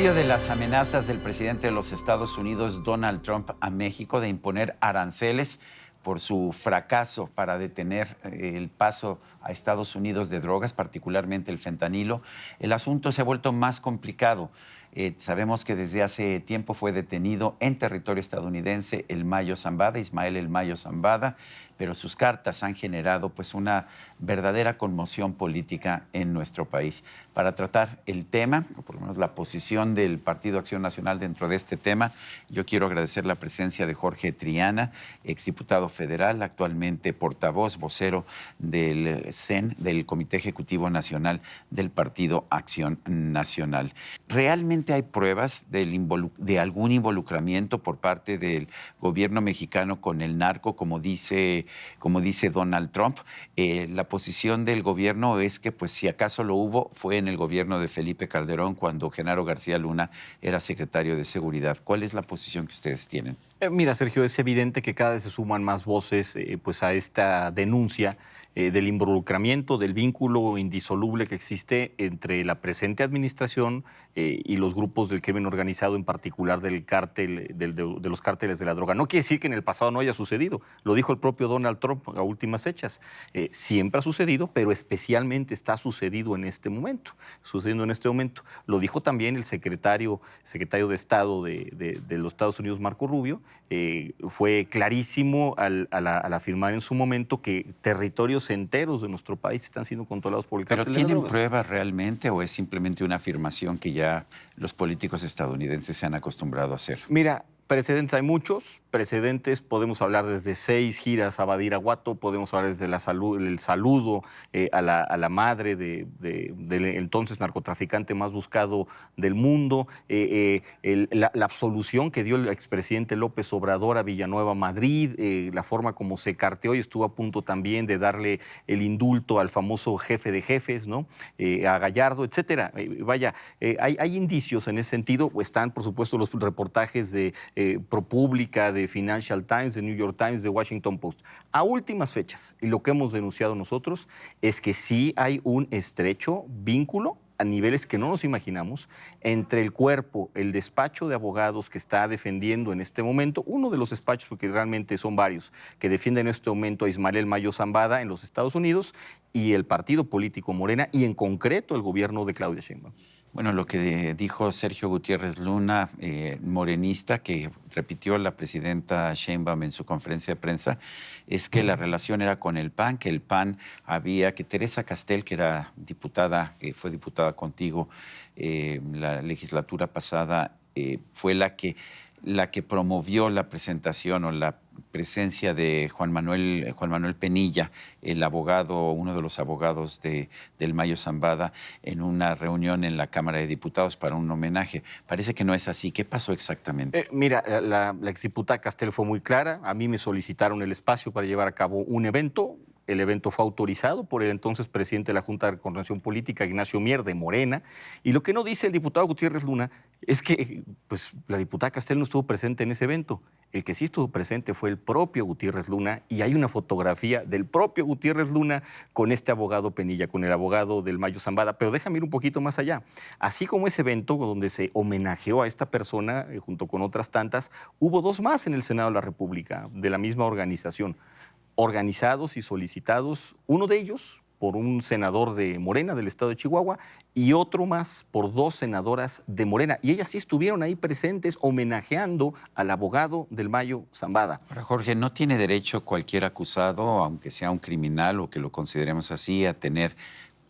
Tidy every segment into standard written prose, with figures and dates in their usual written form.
medio de las amenazas del presidente de los Estados Unidos, Donald Trump, a México de imponer aranceles por su fracaso para detener el paso a Estados Unidos de drogas, particularmente el fentanilo, el asunto se ha vuelto más complicado. Sabemos que desde hace tiempo fue detenido en territorio estadounidense el Mayo Zambada, Ismael El Mayo Zambada, pero sus cartas han generado pues una verdadera conmoción política en nuestro país. Para tratar el tema, o por lo menos la posición del Partido Acción Nacional dentro de este tema, yo quiero agradecer la presencia de Jorge Triana, exdiputado federal, actualmente portavoz, vocero del CEN, del Comité Ejecutivo Nacional del Partido Acción Nacional. ¿Realmente hay pruebas de algún involucramiento por parte del gobierno mexicano con el narco, como dice Donald Trump? La posición del gobierno es que, pues, si acaso lo hubo, fue en el gobierno de Felipe Calderón, cuando Genaro García Luna era secretario de Seguridad. ¿Cuál es la posición que ustedes tienen? Mira, Sergio, es evidente que cada vez se suman más voces pues a esta denuncia del involucramiento, del vínculo indisoluble que existe entre la presente administración y los grupos del crimen organizado, en particular del cártel, de los cárteles de la droga. No quiere decir que en el pasado no haya sucedido, lo dijo el propio Donald Trump a últimas fechas. Siempre ha sucedido, pero especialmente está sucediendo en este momento. Lo dijo también el secretario de Estado de los Estados Unidos, Marco Rubio. Fue clarísimo al afirmar en su momento que territorios enteros de nuestro país están siendo controlados por el cártel de la droga. ¿Pero tienen pruebas realmente o es simplemente una afirmación que ya los políticos estadounidenses se han acostumbrado a hacer? Mira, precedentes hay muchos. Precedentes podemos hablar desde 6 giras a Badiraguato, podemos hablar desde el saludo a la madre del entonces narcotraficante más buscado del mundo, la absolución que dio el expresidente López Obrador a Villanueva, Madrid, la forma como se carteó y estuvo a punto también de darle el indulto al famoso jefe de jefes, ¿no? A Gallardo, etcétera. Hay indicios en ese sentido. Están, por supuesto, los reportajes de ProPublica, de Financial Times, de New York Times, de Washington Post. A últimas fechas, y lo que hemos denunciado nosotros es que sí hay un estrecho vínculo a niveles que no nos imaginamos entre el cuerpo, el despacho de abogados que está defendiendo en este momento, uno de los despachos, porque realmente son varios, que defienden en este momento a Ismael El Mayo Zambada en los Estados Unidos, y el partido político Morena, y en concreto el gobierno de Claudia Sheinbaum. Bueno, lo que dijo Sergio Gutiérrez Luna, morenista, que repitió la presidenta Sheinbaum en su conferencia de prensa, es que la relación era con el PAN, que el PAN que Teresa Castel, que era diputada, que fue diputada contigo la legislatura pasada, fue la que promovió la presentación o la presencia de Juan Manuel Penilla, el abogado, uno de los abogados del Mayo Zambada, en una reunión en la Cámara de Diputados para un homenaje. Parece que no es así. ¿Qué pasó exactamente? Mira, la exdiputada Castel fue muy clara. A mí me solicitaron el espacio para llevar a cabo un evento. El evento fue autorizado por el entonces presidente de la Junta de Coordinación Política, Ignacio Mier, de Morena. Y lo que no dice el diputado Gutiérrez Luna es que pues, la diputada Castel no estuvo presente en ese evento. El que sí estuvo presente fue el propio Gutiérrez Luna, y hay una fotografía del propio Gutiérrez Luna con este abogado Penilla, con el abogado del Mayo Zambada. Pero déjame ir un poquito más allá. Así como ese evento donde se homenajeó a esta persona, junto con otras tantas, hubo 2 más en el Senado de la República, de la misma organización, organizados y solicitados, uno de ellos por un senador de Morena del estado de Chihuahua y otro más por 2 senadoras de Morena. Y ellas sí estuvieron ahí presentes homenajeando al abogado del Mayo Zambada. Ahora, Jorge, ¿no tiene derecho cualquier acusado, aunque sea un criminal o que lo consideremos así, a tener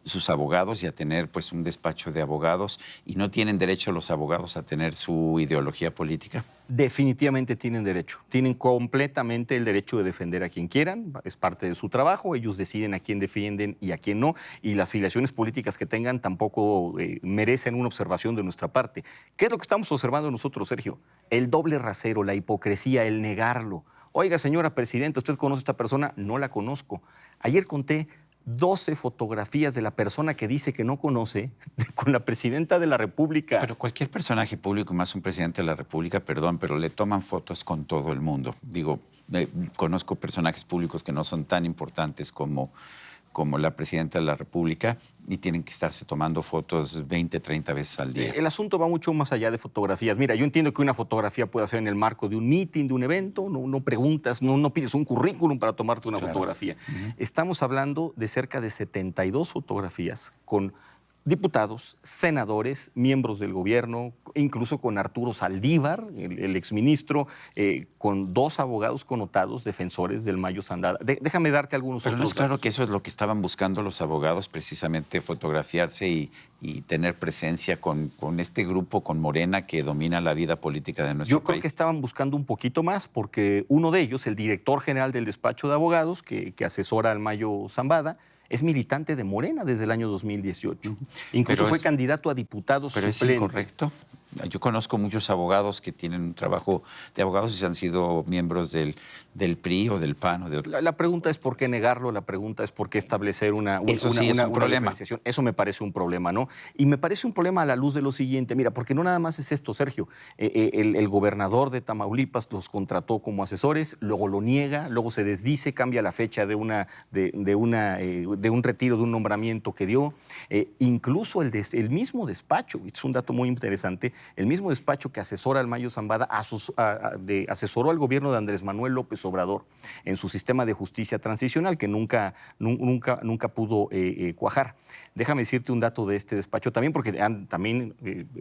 sus abogados y a tener pues un despacho de abogados, y no tienen derecho los abogados a tener su ideología política? Definitivamente tienen derecho, tienen completamente el derecho de defender a quien quieran, es parte de su trabajo, ellos deciden a quién defienden y a quién no, y las filiaciones políticas que tengan tampoco merecen una observación de nuestra parte. ¿Qué es lo que estamos observando nosotros, Sergio? El doble rasero, la hipocresía, el negarlo. Oiga, señora presidenta, ¿usted conoce a esta persona? No la conozco. Ayer conté 12 fotografías de la persona que dice que no conoce con la presidenta de la República. Pero cualquier personaje público, más un presidente de la República, perdón, pero le toman fotos con todo el mundo. Digo, conozco personajes públicos que no son tan importantes como como la presidenta de la República y tienen que estarse tomando fotos 20, 30 veces al día. El asunto va mucho más allá de fotografías. Mira, yo entiendo que una fotografía puede ser en el marco de un meeting, de un evento, no preguntas, no pides un currículum para tomarte una fotografía. Estamos hablando de cerca de 72 fotografías con diputados, senadores, miembros del gobierno, incluso con Arturo Saldívar, el exministro, con 2 abogados connotados, defensores del Mayo Zambada. Déjame darte algunos Pero otros no es claro datos. que eso es lo que estaban buscando los abogados, precisamente fotografiarse y tener presencia con este grupo, con Morena, que domina la vida política de nuestro Yo creo país. que estaban buscando un poquito más, porque uno de ellos, el director general del despacho de abogados, que asesora al Mayo Zambada, es militante de Morena desde el año 2018. Incluso fue candidato a diputado Pero suplente. es incorrecto. Yo conozco muchos abogados que tienen un trabajo de abogados y han sido miembros del PRI o del PAN. O de... La pregunta es por qué negarlo, la pregunta es por qué establecer una problema. diferenciación. Eso me parece un problema, ¿no? Y me parece un problema a la luz de lo siguiente. Mira, porque no nada más es esto, Sergio. El gobernador de Tamaulipas los contrató como asesores, luego lo niega, luego se desdice, cambia la fecha de un retiro, de un nombramiento que dio. Incluso el mismo despacho, es un dato muy interesante, el mismo despacho que asesora al Mayo Zambada asesoró al gobierno de Andrés Manuel López Obrador en su sistema de justicia transicional, que nunca pudo cuajar. Déjame decirte un dato de este despacho también, porque también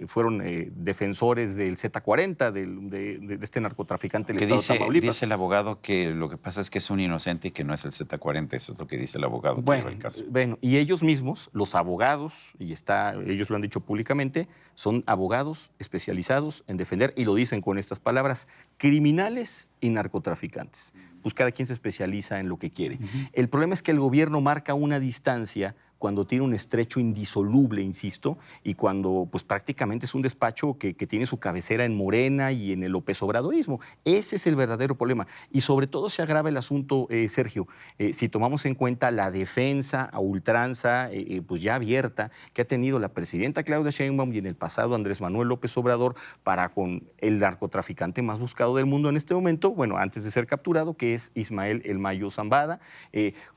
fueron defensores del Z40, de este narcotraficante del estado de Tamaulipas. Dice el abogado que lo que pasa es que es un inocente y que no es el Z40, eso es lo que dice el abogado. Bueno, y ellos mismos, los abogados, ellos lo han dicho públicamente, son abogados especializados en defender, y lo dicen con estas palabras, criminales y narcotraficantes. Pues cada quien se especializa en lo que quiere. El problema es que el gobierno marca una distancia cuando tiene un estrecho indisoluble, insisto, y cuando pues prácticamente es un despacho que tiene su cabecera en Morena y en el López Obradorismo. Ese es el verdadero problema. Y sobre todo se agrava el asunto, Sergio, si tomamos en cuenta la defensa a ultranza, pues ya abierta, que ha tenido la presidenta Claudia Sheinbaum y en el pasado Andrés Manuel López Obrador para con el narcotraficante más buscado del mundo en este momento, bueno, antes de ser capturado, que es Ismael El Mayo Zambada.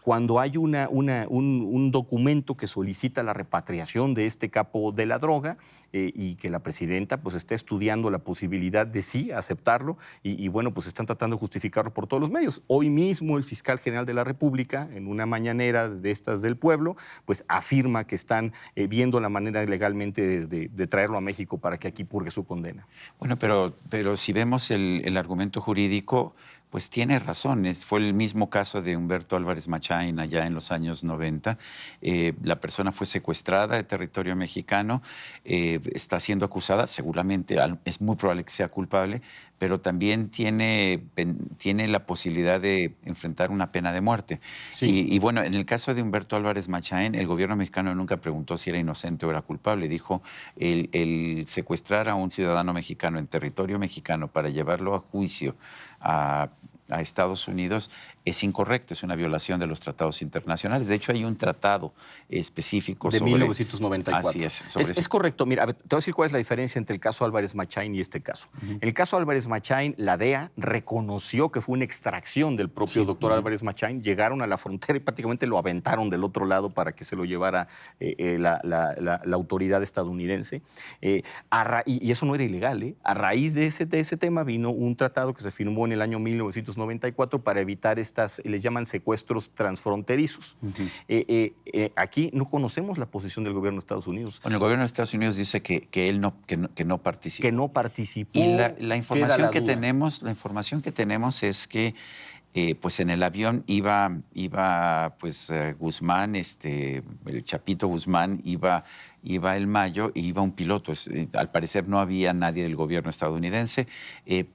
Cuando hay un documento que solicita la repatriación de este capo de la droga y que la presidenta pues está estudiando la posibilidad de sí aceptarlo y bueno, pues están tratando de justificarlo por todos los medios. Hoy mismo el fiscal general de la República, en una mañanera de estas del pueblo, pues afirma que están viendo la manera legalmente de traerlo a México para que aquí purgue su condena. Bueno, pero si vemos el argumento jurídico, pues tiene razón. Fue el mismo caso de Humberto Álvarez Machain allá en los años 90. La persona fue secuestrada de territorio mexicano, está siendo acusada, seguramente es muy probable que sea culpable, pero también tiene la posibilidad de enfrentar una pena de muerte. Sí. Y bueno, en el caso de Humberto Álvarez Machain, el gobierno mexicano nunca preguntó si era inocente o era culpable. Dijo, el secuestrar a un ciudadano mexicano en territorio mexicano para llevarlo a juicio a Estados Unidos es incorrecto, es una violación de los tratados internacionales. De hecho, hay un tratado específico de sobre... 1994. Así es. Es correcto. Mira, te voy a decir cuál es la diferencia entre el caso Álvarez Machain y este caso. En el caso Álvarez Machain, la DEA reconoció que fue una extracción del propio doctor Álvarez Machain. Llegaron a la frontera y prácticamente lo aventaron del otro lado para que se lo llevara la autoridad estadounidense. Y eso no era ilegal. A raíz de ese tema vino un tratado que se firmó en el año 1994 para evitar les llaman secuestros transfronterizos. Aquí no conocemos la posición del gobierno de Estados Unidos. Bueno, el gobierno de Estados Unidos dice que él no participó. Que no participó. Y la información que tenemos es que pues en el avión iba pues Guzmán, el Chapito Guzmán, iba El Mayo y iba un piloto. Al parecer no había nadie del gobierno estadounidense,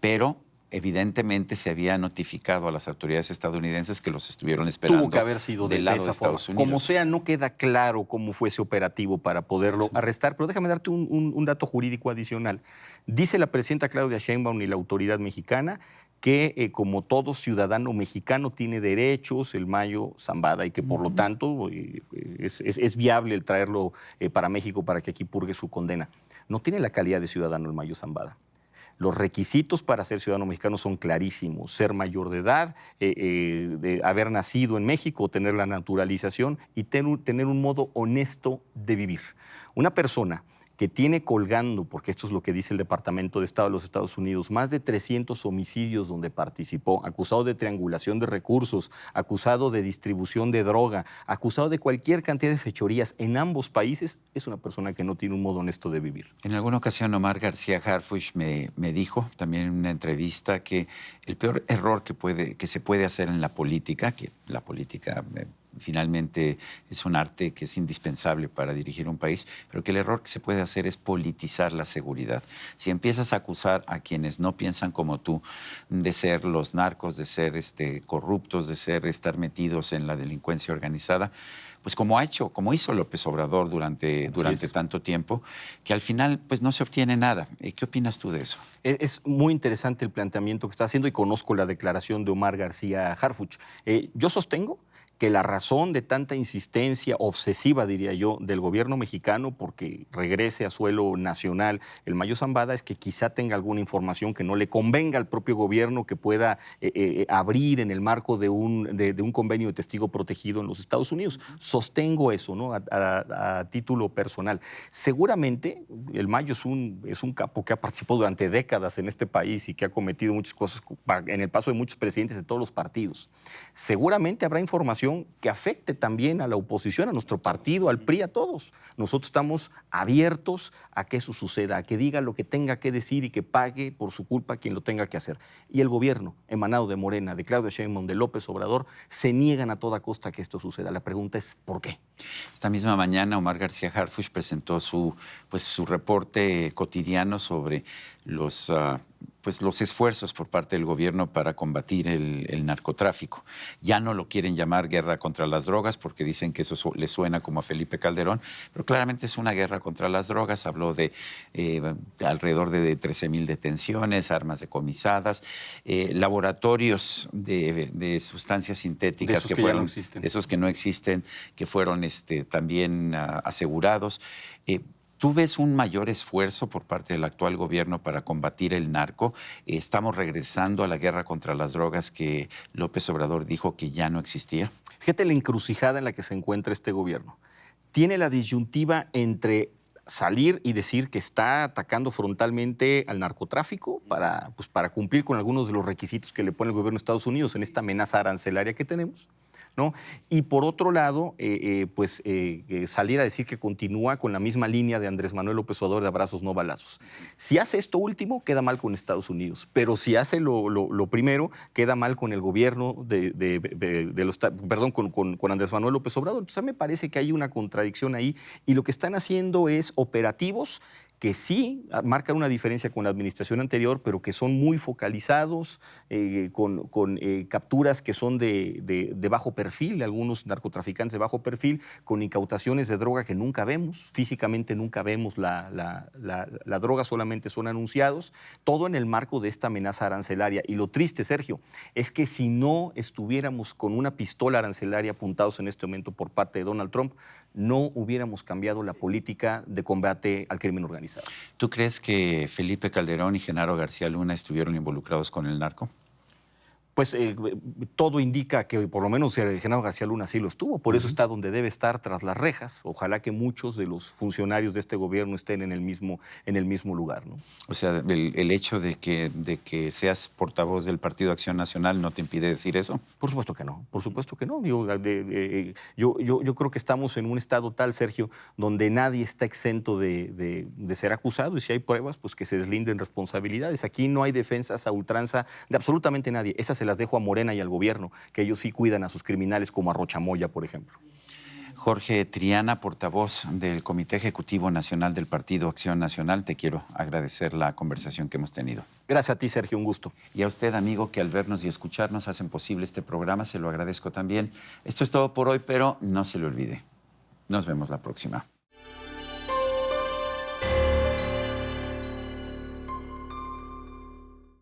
pero evidentemente se había notificado a las autoridades estadounidenses que los estuvieron esperando. Tuvo que haber sido del lado de esa forma. Estados Unidos. Como sea, no queda claro cómo fue ese operativo para poderlo arrestar, pero déjame darte un dato jurídico adicional. Dice la presidenta Claudia Sheinbaum y la autoridad mexicana que como todo ciudadano mexicano tiene derechos el Mayo Zambada y que por lo tanto es viable el traerlo para México para que aquí purgue su condena. No tiene la calidad de ciudadano el Mayo Zambada. Los requisitos para ser ciudadano mexicano son clarísimos: ser mayor de edad, de haber nacido en México, tener la naturalización y tener un modo honesto de vivir. Una persona que tiene colgando, porque esto es lo que dice el Departamento de Estado de los Estados Unidos, más de 300 homicidios donde participó, acusado de triangulación de recursos, acusado de distribución de droga, acusado de cualquier cantidad de fechorías en ambos países, es una persona que no tiene un modo honesto de vivir. En alguna ocasión Omar García Harfuch me dijo también en una entrevista que el peor error que se puede hacer en la política, que la política finalmente es un arte que es indispensable para dirigir un país, pero que el error que se puede hacer es politizar la seguridad. Si empiezas a acusar a quienes no piensan como tú de ser los narcos, de ser corruptos, de estar metidos en la delincuencia organizada, pues como hizo López Obrador durante tanto tiempo, que al final pues no se obtiene nada. ¿Qué opinas tú de eso? Es muy interesante el planteamiento que está haciendo y conozco la declaración de Omar García Harfuch. Yo sostengo que la razón de tanta insistencia obsesiva, diría yo, del gobierno mexicano porque regrese a suelo nacional el Mayo Zambada es que quizá tenga alguna información que no le convenga al propio gobierno que pueda abrir en el marco de un convenio de testigo protegido en los Estados Unidos. Sostengo eso, ¿no? A título personal. Seguramente el Mayo es un capo que ha participado durante décadas en este país y que ha cometido muchas cosas en el paso de muchos presidentes de todos los partidos. Seguramente habrá información que afecte también a la oposición, a nuestro partido, al PRI, a todos. Nosotros estamos abiertos a que eso suceda, a que diga lo que tenga que decir y que pague por su culpa quien lo tenga que hacer. Y el gobierno emanado de Morena, de Claudia Sheinbaum, de López Obrador, se niegan a toda costa que esto suceda. La pregunta es ¿por qué? Esta misma mañana Omar García Harfuch presentó su reporte cotidiano sobre los esfuerzos por parte del gobierno para combatir el narcotráfico. Ya no lo quieren llamar guerra contra las drogas porque dicen que eso le suena como a Felipe Calderón, pero claramente es una guerra contra las drogas. Habló de alrededor de 13,000 detenciones, armas decomisadas, laboratorios de sustancias sintéticas de esos que no existen, que fueron también asegurados. ¿Tú ves un mayor esfuerzo por parte del actual gobierno para combatir el narco? ¿Estamos regresando a la guerra contra las drogas que López Obrador dijo que ya no existía? Fíjate la encrucijada en la que se encuentra este gobierno. Tiene la disyuntiva entre salir y decir que está atacando frontalmente al narcotráfico para cumplir con algunos de los requisitos que le pone el gobierno de Estados Unidos en esta amenaza arancelaria que tenemos, ¿no? Y por otro lado, salir a decir que continúa con la misma línea de Andrés Manuel López Obrador de abrazos no balazos. Si hace esto último, queda mal con Estados Unidos, pero si hace lo primero, queda mal con el gobierno con Andrés Manuel López Obrador. Entonces, me parece que hay una contradicción ahí y lo que están haciendo es operativos que sí marcan una diferencia con la administración anterior, pero que son muy focalizados, con capturas que son de bajo perfil, algunos narcotraficantes de bajo perfil, con incautaciones de droga que nunca vemos, físicamente nunca vemos la droga, solamente son anunciados, todo en el marco de esta amenaza arancelaria. Y lo triste, Sergio, es que si no estuviéramos con una pistola arancelaria apuntados en este momento por parte de Donald Trump, no hubiéramos cambiado la política de combate al crimen organizado. ¿Tú crees que Felipe Calderón y Genaro García Luna estuvieron involucrados con el narco? Pues todo indica que por lo menos Genaro García Luna sí lo estuvo, por eso está donde debe estar, tras las rejas. Ojalá que muchos de los funcionarios de este gobierno estén en el mismo lugar, ¿no? O sea, el hecho de que seas portavoz del Partido Acción Nacional no te impide decir eso. Por supuesto que no, por supuesto que no. Yo creo que estamos en un estado tal, Sergio, donde nadie está exento de ser acusado y si hay pruebas, pues que se deslinden responsabilidades. Aquí no hay defensas a ultranza de absolutamente nadie. Esas se las dejo a Morena y al gobierno, que ellos sí cuidan a sus criminales como a Rocha Moya, por ejemplo. Jorge Triana, portavoz del Comité Ejecutivo Nacional del Partido Acción Nacional, te quiero agradecer la conversación que hemos tenido. Gracias a ti, Sergio, un gusto. Y a usted, amigo, que al vernos y escucharnos hacen posible este programa, se lo agradezco también. Esto es todo por hoy, pero no se le olvide. Nos vemos la próxima.